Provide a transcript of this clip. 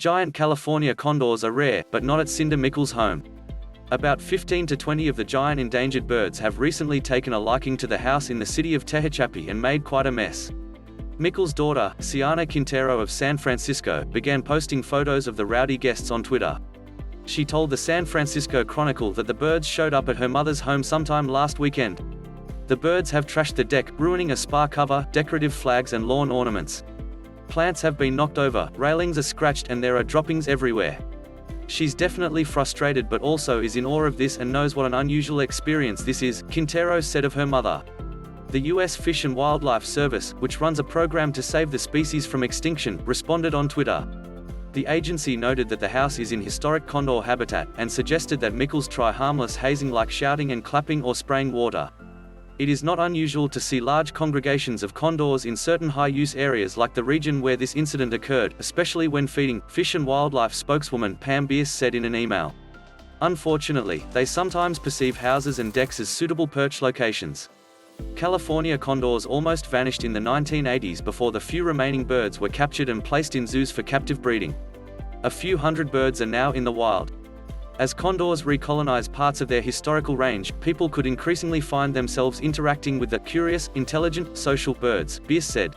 Giant California condors are rare, but not at Cinder Mickle's home. About 15 to 20 of the giant endangered birds have recently taken a liking to the house in the city of Tehachapi and made quite a mess. Mickle's daughter, Siana Quintero of San Francisco, began posting photos of the rowdy guests on Twitter. She told the San Francisco Chronicle that the birds showed up at her mother's home sometime last weekend. The birds have trashed the deck, ruining a spa cover, decorative flags and lawn ornaments. Plants have been knocked over, railings are scratched and there are droppings everywhere. She's definitely frustrated but also is in awe of this and knows what an unusual experience this is, Quintero said of her mother. The U.S. Fish and Wildlife Service, which runs a program to save the species from extinction, responded on Twitter. The agency noted that the house is in historic condor habitat, and suggested that Mickles try harmless hazing like shouting and clapping or spraying water. It is not unusual to see large congregations of condors in certain high-use areas like the region where this incident occurred, especially when feeding, Fish and Wildlife spokeswoman Pam Bierce said in an email. Unfortunately, they sometimes perceive houses and decks as suitable perch locations. California condors almost vanished in the 1980s before the few remaining birds were captured and placed in zoos for captive breeding. A few hundred birds are now in the wild. As condors recolonize parts of their historical range, people could increasingly find themselves interacting with the curious, intelligent, social birds, Bierce said.